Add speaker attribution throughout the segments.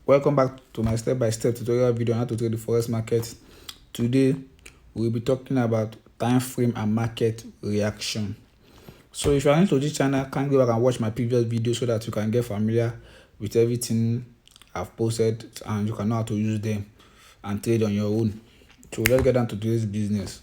Speaker 1: Welcome back to my step-by-step tutorial video on how to trade the forex market. Today we'll be talking about time frame and market reaction. So if you are new to this channel, can go back and watch my previous videos so that you can get familiar with everything I've posted and you can know how to use them and trade on your own. So let's get down to today's business.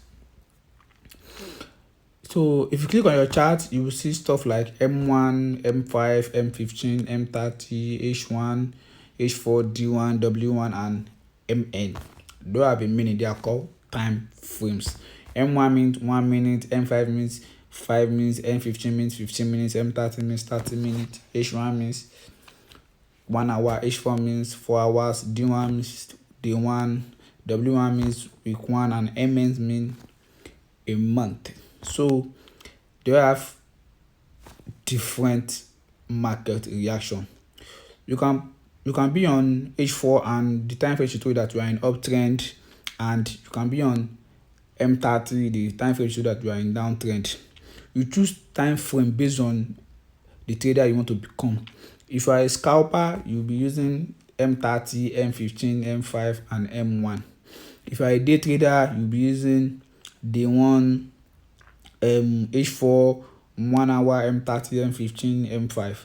Speaker 1: So if you click on your chart, you will see stuff like M1, M5, M15, M30, H1, H4, D1, W1, and MN. Those have a meaning. They are called time frames. M1 means 1 minute, M5 means 5 minutes, M15 means 15 minutes, M30 means 30 minutes, H1 means 1 hour, H4 means 4 hours, D1 means day 1, W1 means week 1, and MN means a month. So they have different market reaction. You can be on H4 and the time frame should show that you are in uptrend, and you can be on M30, the time frame show that you are in downtrend. You choose time frame based on the trader you want to become. If you are a scalper, you'll be using M30, M15, M5, and M1. If you are a day trader, you'll be using day 1, H4, 1 hour, M30, M15, M5.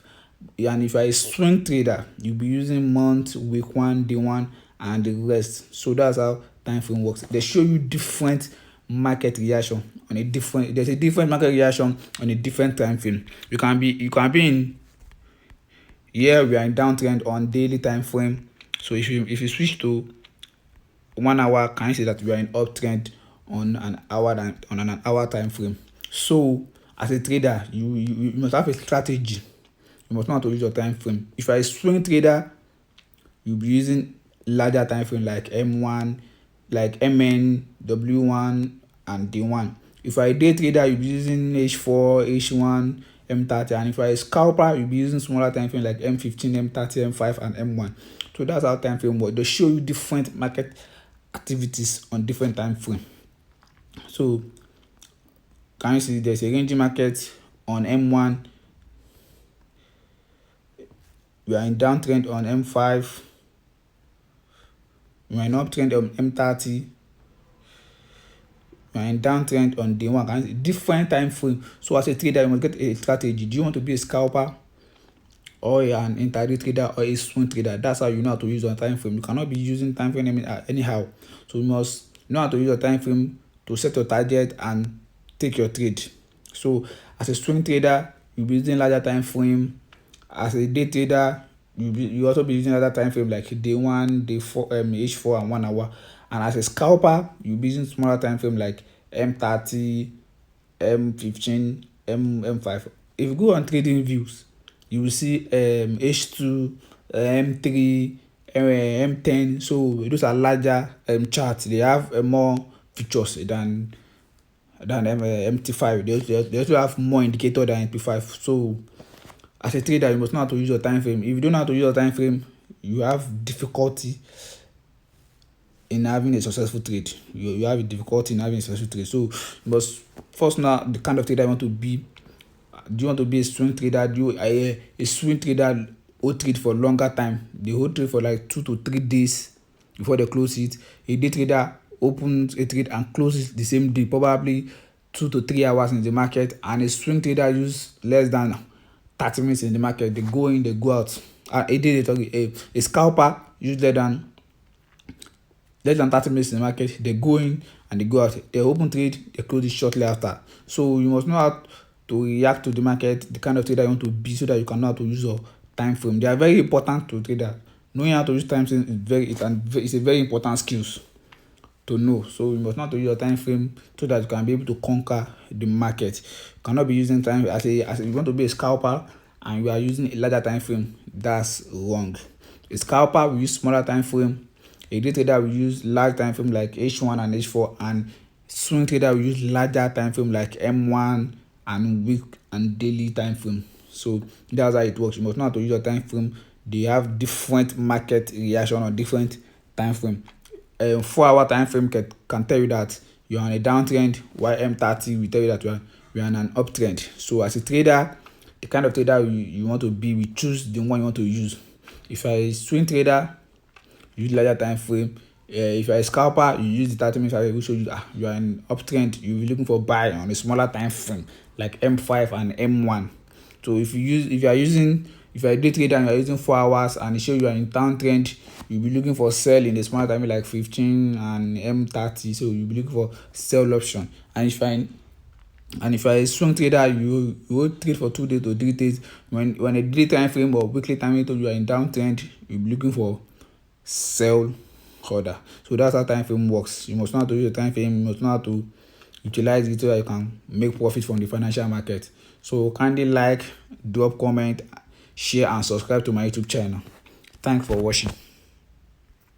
Speaker 1: And if you are a swing trader, you'll be using month, week 1, day 1, and the rest. So that's how time frame works. They show you different market reaction on there's a different market reaction on a different time frame. You can be in here we are in downtrend on daily time frame. So if you switch to 1 hour, can you say that we are in uptrend on an hour time frame? So as a trader, you must have a strategy. You must know how to use your time frame. If you are a swing trader, you'll be using larger time frame like M1, like MN, W1, and D1. If you are a day trader, you'll be using H4, H1, M30, and if you are a scalper, you'll be using smaller time frame like M15, M30, M5, and M1. So that's how time frame works. They show you different market activities on different time frame. So can you see there's a ranging market on M1? We are in downtrend on M5. We are in uptrend on M30. We are in downtrend on D1. Can you see different time frame? So as a trader, you must get a strategy. Do you want to be a scalper, or an intraday trader, or a swing trader? That's how you know how to use your time frame. You cannot be using time frame anyhow. So you must know how to use your time frame to set your target and take your trade. So as a swing trader, you'll be using larger time frame. As a day trader, you also be using other time frame like day 1, day 4, H4, and 1 hour. And as a scalper, you'll be using smaller time frame like M30, M15, M5. If you go on trading views, you will see H2, M3, M10. So those are larger charts. They have more features than MT5. They also have more indicator than MT5. So as a trader, you must know how to use your time frame. If you don't know how to use your time frame, you have difficulty in having a successful trade. You have a difficulty in having a successful trade. So you must first know the kind of trader you want to be. Do you want to be a swing trader? Do you a swing trader hold trade for longer time? They hold trade for like 2 to 3 days before they close it. A day trader opens a trade and closes the same day, probably 2 to 3 hours in the market. And a swing trader use less than 30 minutes in the market. They go in, they go out. A day later, a scalper use less than 30 minutes in the market. They go in and they go out. They open trade, they close it shortly after. So you must know how to react to the market, the kind of trader you want to be, so that you can know how to use your time frame. They are very important to trader. Knowing how to use time frame it's a very important skills to know. So you must know how to use your time frame so that you can be able to conquer the market. You cannot be using time as you want to be a scalper and you are using a larger time frame. That's wrong. A scalper will use smaller time frame. A day trader will use large time frame like H1 and H4, and swing trader will use larger time frame like M1 and week and daily time frame. So that's how it works. You must know how to use your time frame. They have different market reaction on different time frame. 4-hour time frame can tell you that you're on a downtrend, while M30 will tell you that you're on an uptrend. So as a trader, the kind of trader you want to be, we choose the one you want to use. If you're a swing trader, use larger time frame. If you're a scalper, you use the 30 minutes chart which show you you are in uptrend. You'll be looking for buy on a smaller time frame like M5 and M1. So if you are a day trader and you are using 4 hours and it shows you are in downtrend, you'll be looking for sell in a smaller time like 15 and M30. So you'll be looking for sell option. And if you're a swing trader, you will trade for 2 days to 3 days. When a daily time frame or weekly time frame you are in downtrend, you'll be looking for sell order. So that's how time frame works. You must know how to use the time frame. You must know how to utilize it so that you can make profit from the financial market. So kindly like, drop comment, share and subscribe to my YouTube channel. Thanks for watching.